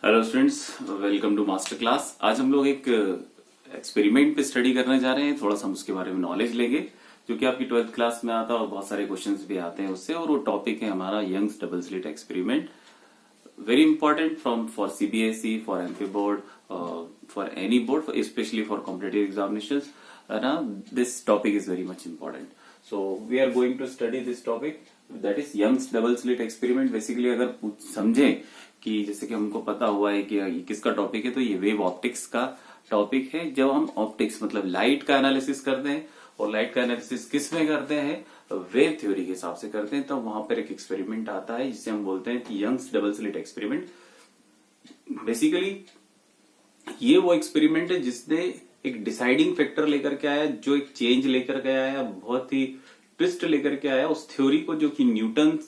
Hello students, welcome to master class. आज हम लोग एक एक्सपेरिमेंट पे स्टडी करने जा रहे हैं। थोड़ा सा हम उसके बारे में नॉलेज लेंगे जो कि आपकी 12th क्लास में आता है और बहुत सारे क्वेश्चंस भी आते हैं उससे। और वो टॉपिक है हमारा Young's double slit experiment. Very important from for CBSE, for MP board, for any board, specially for competitive examination. ना, this topic is very much important. So we are going to study this topic, that is Young's double slit experiment. Basically अगर समझें कि जैसे कि हमको पता हुआ है कि ये किसका टॉपिक है, तो ये वेव ऑप्टिक्स का टॉपिक है। जब हम ऑप्टिक्स मतलब लाइट का एनालिसिस करते हैं, और लाइट का एनालिसिस किस में करते हैं, वेव थ्योरी के हिसाब से करते हैं, तो वहां पर एक एक्सपेरिमेंट आता है जिसे हम बोलते हैं कि Young's double slit experiment. Basically ये वो एक्सपेरिमेंट है जिसने एक डिसाइडिंग फैक्टर लेकर के आया, जो एक चेंज लेकर के आया, बहुत ही ट्विस्ट लेकर के आया उस थ्योरी को जो कि न्यूटन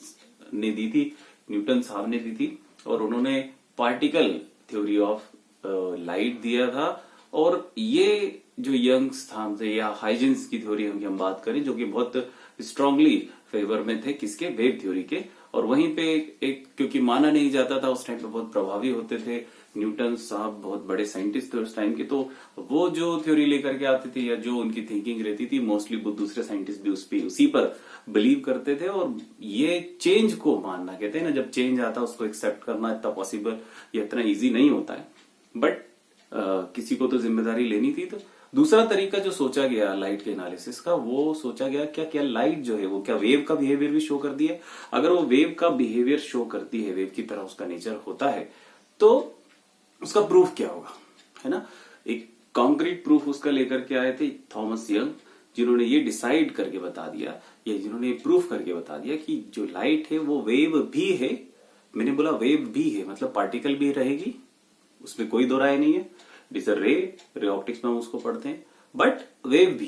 ने दी थी, न्यूटन साहब ने दी थी। और उन्होंने पार्टिकल थ्योरी ऑफ लाइट दिया था। और ये जो यंग्स था या हाइजेंस की थ्योरी हम बात करें, जो कि बहुत स्ट्रांगली फेवर में थे किसके, वेव थ्योरी के। और वहीं पे एक क्योंकि माना नहीं जाता था उस टाइम पे, बहुत प्रभावी होते थे न्यूटन साहब, बहुत बड़े साइंटिस्ट थे उस टाइम के, तो वो जो थ्योरी लेकर के आते थे या जो उनकी थिंकिंग रहती थी, मोस्टली वो दूसरे साइंटिस्ट भी उसी पर बिलीव करते थे। और ये चेंज को मानना, कहते हैं ना, जब चेंज आता है उसको एक्सेप्ट करना इतना पॉसिबल या इतना इजी नहीं होता है, बट किसी को तो जिम्मेदारी लेनी थी। तो दूसरा तरीका जो सोचा गया लाइट के एनालिसिस का, वो सोचा गया क्या क्या लाइट जो है वो क्या वेव का बिहेवियर भी शो करती है। अगर वो वेव का बिहेवियर शो करती है, वेव की तरह उसका नेचर होता है, तो उसका प्रूफ क्या होगा, है ना। एक कॉन्क्रीट प्रूफ उसका लेकर के आए थे थॉमस यंग, जिन्होंने ये डिसाइड करके बता दिया, या जिन्होंने प्रूफ करके बता दिया कि जो लाइट है वो वेव भी है। मैंने बोला वेव भी है, मतलब पार्टिकल भी रहेगी, उसमें कोई दो राय नहीं है। It is a ray optics में हम उसको पढ़ते हैं, बट वेव भी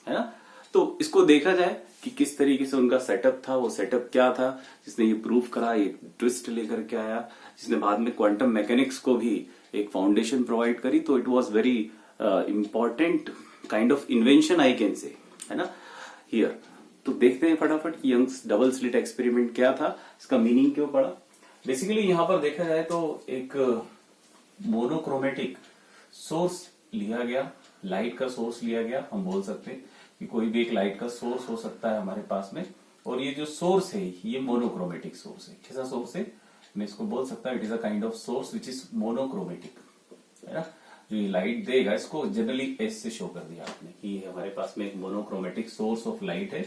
है ना। तो इसको देखा जाए कि किस तरीके से उनका सेटअप था, वो सेटअप क्या था जिसने ये प्रूफ करा, एक ट्विस्ट लेकर के आया, जिसने बाद में क्वांटम मैकेनिक्स को भी एक फाउंडेशन प्रोवाइड करी। तो it was very important kind of invention, I can say, है ना हियर। तो देखते हैं फटाफट कि यंग्स डबल स्लिट एक्सपेरिमेंट क्या था, इसका मीनिंग क्यों पड़ा। बेसिकली यहां पर देखा जाए तो एक मोनोक्रोमेटिक सोर्स लिया गया, लाइट का सोर्स लिया गया। हम बोल सकते हैं कि कोई भी एक लाइट का सोर्स हो सकता है हमारे पास में, और ये जो सोर्स है ये मोनोक्रोमेटिक सोर्स है। कैसा सोर्स है, मैं इसको बोल सकता हूं it is a kind of source which is monochromatic, है ना। जो ये लाइट देगा इसको जनरली एस से शो कर दिया आपने कि हमारे पास में एक मोनोक्रोमेटिक सोर्स ऑफ लाइट है।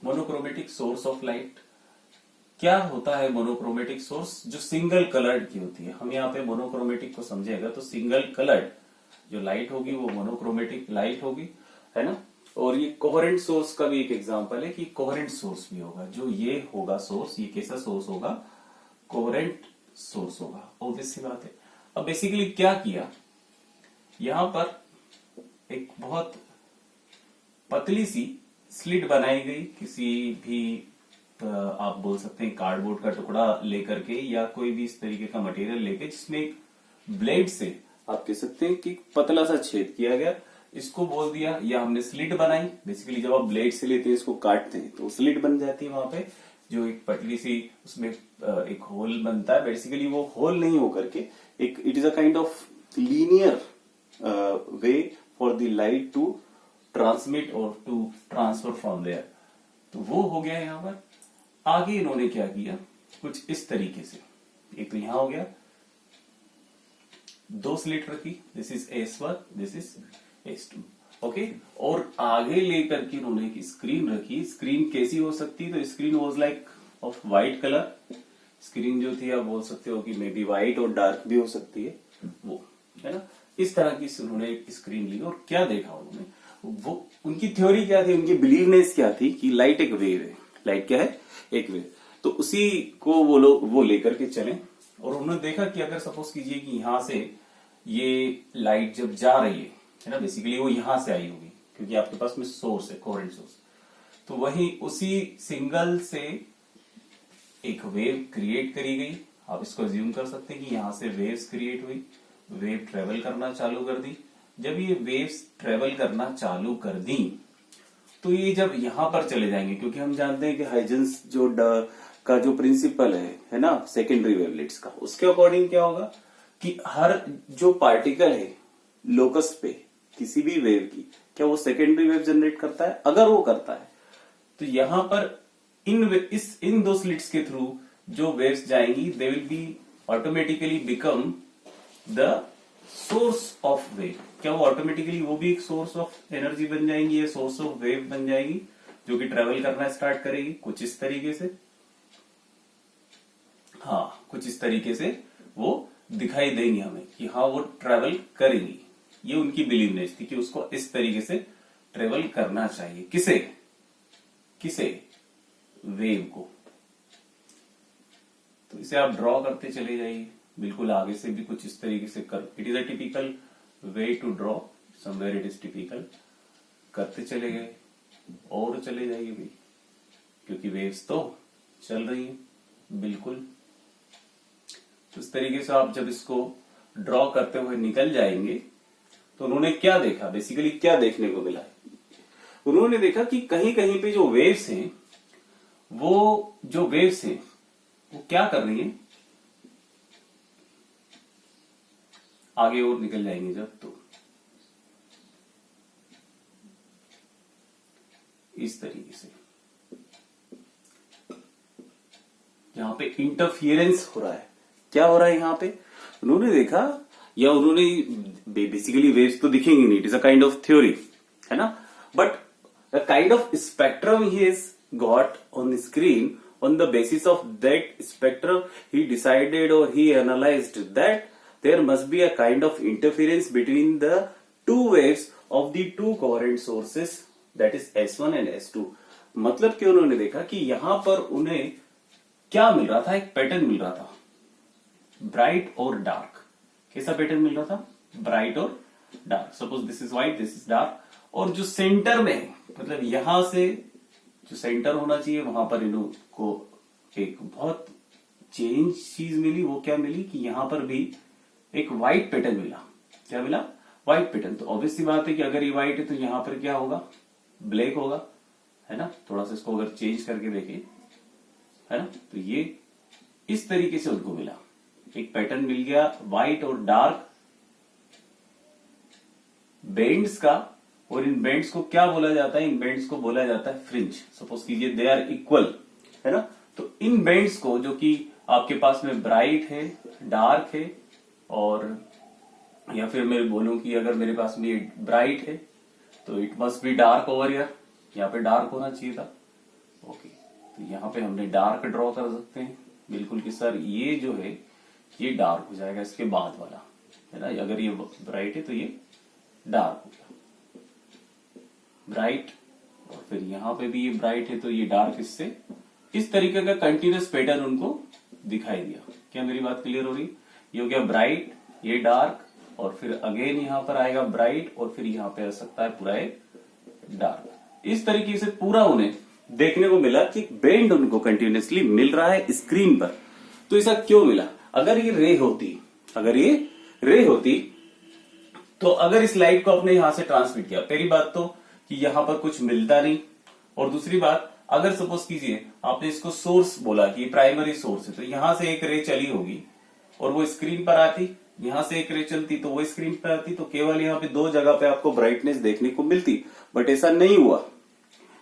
मोनोक्रोमेटिक सोर्स ऑफ लाइट क्या होता है। मोनोक्रोमेटिक सोर्स जो सिंगल कलर्ड की होती है, हम यहाँ पे मोनोक्रोमेटिक को समझेगा तो सिंगल कलर्ड जो लाइट होगी वो मोनोक्रोमेटिक लाइट होगी, है ना। और ये कोहेरेंट सोर्स का भी एक एग्जांपल है कि कोहेरेंट सोर्स भी होगा। जो ये होगा सोर्स, ये कैसा सोर्स होगा, कोहेरेंट सोर्स होगा, ऑब्वियस सी बात है। अब बेसिकली क्या किया, यहां पर एक बहुत पतली सी स्लिट बनाई गई, किसी भी आप बोल सकते हैं कार्डबोर्ड का टुकड़ा लेकर के या कोई भी इस तरीके का मटेरियल लेके, जिसमें एक ब्लेड से आप कह सकते हैं कि पतला सा छेद किया गया, इसको बोल दिया, या हमने स्लिट बनाई। बेसिकली जब आप ब्लेड से लेते हैं इसको काटते हैं तो स्लिट बन जाती है वहां पे, जो एक पतली सी उसमें एक होल बनता है। बेसिकली वो होल नहीं होकर के एक it is a kind of linear way for the light to transmit और टू ट्रांसफर फ्रॉम देयर। तो वो हो गया यहां पर। आगे इन्होंने क्या किया, कुछ इस तरीके से, एक तो यहां हो गया, दो स्लिट रखी, this is S1, this is S2, okay. और आगे लेकर के इन्होंने एक स्क्रीन रखी। स्क्रीन कैसी हो सकती, तो screen was like of white colour. Screen जो थी आप बोल सकते हो कि मे बी व्हाइट और डार्क भी हो सकती है, वो, है ना। इस तरह की उन्होंने एक स्क्रीन ली और क्या देखा उन्होंने, वो उनकी थ्योरी क्या थी, उनकी बिलीवनेस क्या थी कि लाइट एक वेव है। लाइट क्या है, एक वेव। तो उसी को वो लोग वो लेकर के चले, और उन्होंने देखा कि अगर सपोज कीजिए कि यहां से ये लाइट जब जा रही है ना, बेसिकली वो यहां से आई होगी क्योंकि आपके पास में सोर्स है, कोहेरेंट सोर्स। तो वही उसी सिंगल से एक वेव क्रिएट करी गई। आप इसको अज्यूम कर सकते हैं कि यहां से वेव्स क्रिएट हुई, वेव ट्रेवल करना चालू कर दी। जब ये वेव्स ट्रेवल करना चालू कर दी तो ये जब यहां पर चले जाएंगे, क्योंकि हम जानते हैं कि हाइजेंस जो का जो प्रिंसिपल है ना, सेकेंडरी वेवलेट्स का, उसके अकॉर्डिंग क्या होगा कि हर जो पार्टिकल है लोकस पे किसी भी वेव की, क्या वो सेकेंडरी वेव जनरेट करता है? अगर वो करता है तो यहां पर इन दो स्लिट्स के थ्रू जो वेव्स जाएंगी they will be automatically become the source of wave. क्या वो ऑटोमेटिकली वो भी एक सोर्स ऑफ एनर्जी बन जाएंगी, या सोर्स ऑफ वेव बन जाएगी, जो कि ट्रेवल करना स्टार्ट करेगी कुछ इस तरीके से। हाँ, कुछ इस तरीके से वो दिखाई देंगी हमें कि हाँ वो ट्रेवल करेंगी। ये उनकी बिलीवनेस थी कि उसको इस तरीके से ट्रेवल करना चाहिए। किसे किसे वेव को। तो इसे आप ड्रॉ करते चले जाइए, बिल्कुल आगे से भी कुछ इस तरीके से कर। It is a typical way to draw, somewhere it is typical. करते चले गए और चले जाइए भी, क्योंकि वेव्स तो चल रही है बिल्कुल। तो इस तरीके से आप जब इसको ड्रॉ करते हुए निकल जाएंगे तो उन्होंने क्या देखा, बेसिकली क्या देखने को मिला? उन्होंने देखा कि कहीं कहीं पे जो वेव्स हैं वो क्या कर रही हैं, आगे और निकल जाएंगे जब, तो इस तरीके से यहां पे इंटरफियरेंस हो रहा है। क्या हो रहा है यहां पे? उन्होंने देखा, या उन्होंने बेसिकली वेव्स तो दिखेंगी नहीं, it is a kind of theory, है ना, but a kind of spectrum he has got on the screen. On the basis of that spectrum, he decided or he analyzed that there must be a kind of interference between the two waves of the two coherent sources, that is S1 and S2. मतलब कि उन्होंने देखा कि यहां पर उन्हें क्या मिल रहा था, एक पैटर्न मिल रहा था, ब्राइट और डार्क। कैसा पैटर्न मिल रहा था? ब्राइट और dark. Suppose this is white, this is dark, और जो सेंटर में है, मतलब यहां से जो सेंटर होना चाहिए वहां पर इनको एक बहुत चेंज चीज मिली। वो क्या मिली कि यहां पर भी एक व्हाइट पैटर्न मिला। क्या मिला? White pattern. तो ऑब्वियस सी बात है कि अगर ये व्हाइट है तो यहां पर क्या होगा? ब्लैक होगा, है ना। थोड़ा सा इसको अगर चेंज करके देखें, है ना, तो ये इस तरीके से उनको मिला, एक पैटर्न मिल गया व्हाइट और डार्क बेंड्स का। और इन बेंड्स को क्या बोला जाता है? इन बेंड्स को बोला जाता है फ्रिंज। सपोज कीजिए दे आर इक्वल, है ना। तो इन बेंड्स को, जो कि आपके पास में ब्राइट है, डार्क है, और या फिर मैं बोलूं कि अगर मेरे पास में ब्राइट है तो it must be dark over here, यहाँ पे डार्क होना चाहिए था। ओके, तो यहाँ पे हमने डार्क ड्रॉ कर सकते हैं बिल्कुल कि सर ये जो है ये डार्क हो जाएगा इसके बाद वाला, है ना। अगर ये ब्राइट है तो ये डार्क हो गया, ब्राइट, और फिर यहां पे भी ये ब्राइट है तो ये डार्क, इससे इस तरीके का कंटिन्यूस पैटर्न उनको दिखाई दिया। क्या मेरी बात क्लियर हो रही? ये हो गया ब्राइट, ये डार्क, और फिर अगेन यहां पर आएगा ब्राइट, और फिर यहां पे आ सकता है पूरा एक डार्क। इस तरीके से पूरा उन्हें देखने को मिला कि बेंड उनको कंटिन्यूसली मिल रहा है स्क्रीन पर। तो ऐसा क्यों मिला? अगर ये रे होती तो अगर इस लाइट को अपने यहां से ट्रांसमिट किया, पहली बात तो कि यहां पर कुछ मिलता नहीं, और दूसरी बात अगर सपोज कीजिए आपने इसको सोर्स बोला कि प्राइमरी सोर्स है, तो यहां से एक रे चली होगी और वो स्क्रीन पर आती, यहां से एक रे चलती तो वो स्क्रीन पर आती, तो केवल यहाँ पे दो जगह पे आपको ब्राइटनेस देखने को मिलती। बट ऐसा नहीं हुआ।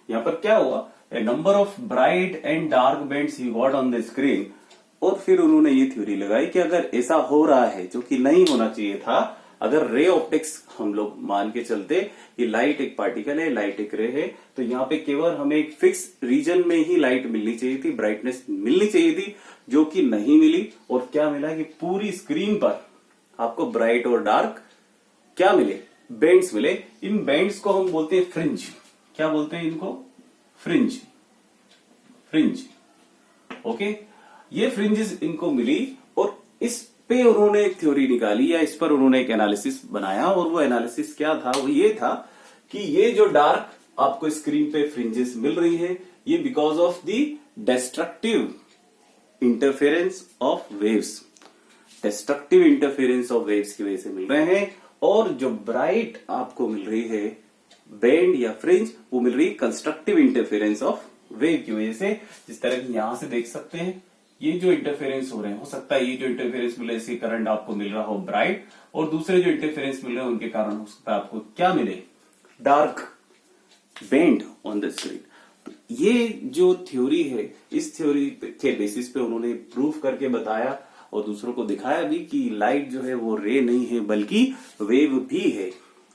यहाँ पर क्या हुआ? A number of bright and dark bands he got on the screen. और फिर उन्होंने ये थ्योरी लगाई कि अगर ऐसा हो रहा है, जो कि नहीं होना चाहिए था, अगर रे ऑप्टिक्स हम लोग मान के चलते कि लाइट एक पार्टिकल है, लाइट एक रे है, तो यहाँ पे केवल हमें एक फिक्स रीजन में ही लाइट मिलनी चाहिए थी, ब्राइटनेस मिलनी चाहिए थी, जो कि नहीं मिली। और क्या मिला कि पूरी स्क्रीन पर आपको ब्राइट और डार्क क्या मिले? बेंड्स मिले। इन बेंड्स को हम बोलते हैं फ्रिंज। क्या बोलते हैं इनको? फ्रिंज। ओके, ये फ्रिंजेस इनको मिली, और इस पे उन्होंने एक थ्योरी निकाली, या इस पर उन्होंने एक एनालिसिस बनाया। और वो एनालिसिस क्या था? वो ये था कि ये जो डार्क आपको स्क्रीन पे फ्रिंजेस मिल रही है, ये because of the destructive interference of waves, destructive interference of waves की वजह से मिल रहे हैं। और जो ब्राइट आपको मिल रही है बेंड या फ्रिंज, वो मिल रही है कंस्ट्रक्टिव इंटरफेरेंस ऑफ वेव की वजह से, जिस तरह की यहां से देख सकते हैं ये जो इंटरफेरेंस हो रहे हैं, हो सकता है ये जो इंटरफेरेंस मिले इससे करंट आपको मिल रहा हो ब्राइट, और दूसरे जो इंटरफेरेंस मिल रहे हैं उनके कारण हो सकता है आपको क्या मिले, dark bend on the screen. तो ये जो थ्योरी है, इस थ्योरी के बेसिस पे उन्होंने प्रूफ करके बताया और दूसरों को दिखाया भी कि लाइट जो है वो रे नहीं है बल्कि वेव भी है।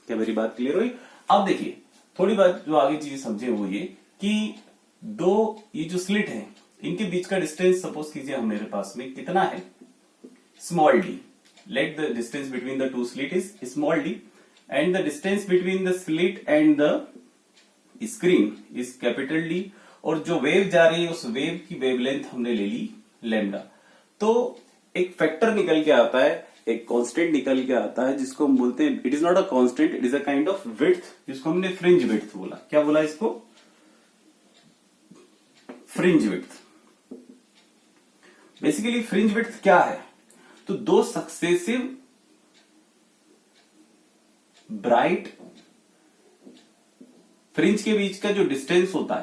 क्या मेरी बात क्लियर हुई? अब देखिए थोड़ी बात जो आगे चीजें समझे वो ये कि दो ये जो स्लिट है इनके बीच का डिस्टेंस सपोज कीजिए हम मेरे पास में कितना है, small D. Let the distance between the two slit is small D and the distance between the slit and the screen is capital D, और जो वेव जा रही है उस वेव की वेवलेंथ हमने ले ली लैम्डा। तो एक फैक्टर निकल के आता है, एक कांस्टेंट निकल के आता है जिसको हम बोलते हैं, it is not a constant, it is a kind of width, जिसको हमने फ्रिंज विड्थ बोला। क्या बोला इसको? Fringe width. Basically fringe width क्या है? तो दो सक्सेसिव ब्राइट फ्रिंज के बीच का जो डिस्टेंस होता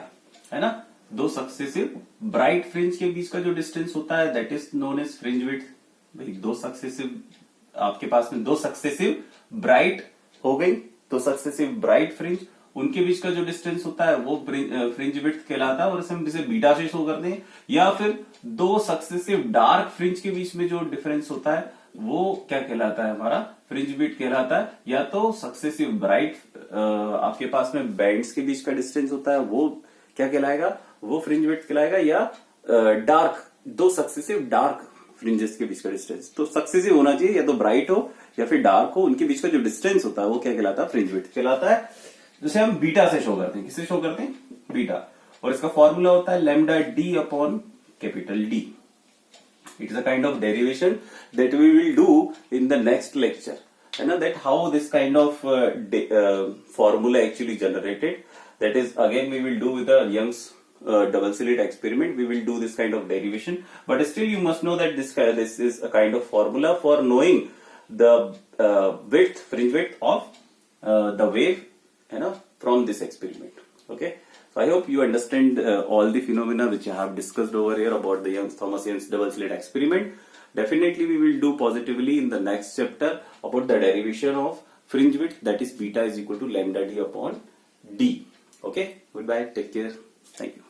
है ना, दो सक्सेसिव ब्राइट फ्रिंज के बीच का जो डिस्टेंस होता है that is known as fringe width. भाई दो सक्सेसिव, आपके पास में दो सक्सेसिव ब्राइट हो गई, तो सक्सेसिव ब्राइट फ्रिंज, उनके बीच का जो डिस्टेंस होता है वो फ्रिंज विड्थ कहलाता है, और हम इसे बीटा से शो करते हैं। या फिर दो सक्सेसिव डार्क फ्रिंज के बीच में जो डिफरेंस होता है वो क्या कहलाता है, हमारा फ्रिंज विड्थ कहलाता है। या तो सक्सेसिव ब्राइट आपके पास में बैंड्स के बीच का डिस्टेंस होता है वो क्या कहलाएगा, वो फ्रिंज विड्थ कहलाएगा। या डार्क, दो सक्सेसिव डार्क फ्रिंजेस के बीच का डिस्टेंस, तो सक्सेसिव होना चाहिए, या तो ब्राइट हो या फिर डार्क हो, उनके बीच का जो डिस्टेंस होता है वो क्या कहलाता है, फ्रिंज विड्थ कहलाता है। जिसे हम बीटा से शो करते हैं। किससे शो करते हैं? बीटा। और इसका फॉर्मूला होता है lambda D upon capital D. It is a kind of derivation that we will do in the next lecture. है ना, that how this kind of formula actually generated. That is again we will do with the Young's double slit experiment. We will do this kind of derivation. But still you must know that this is a kind of formula for knowing the width, fringe width of the wave, है ना, from this experiment. Okay. So I hope you understand all the phenomena which I have discussed over here about the Thomas-Young's double slit experiment. Definitely we will do positively in the next chapter about the derivation of fringe width, that is beta is equal to lambda d upon d. Okay, goodbye, take care, thank you.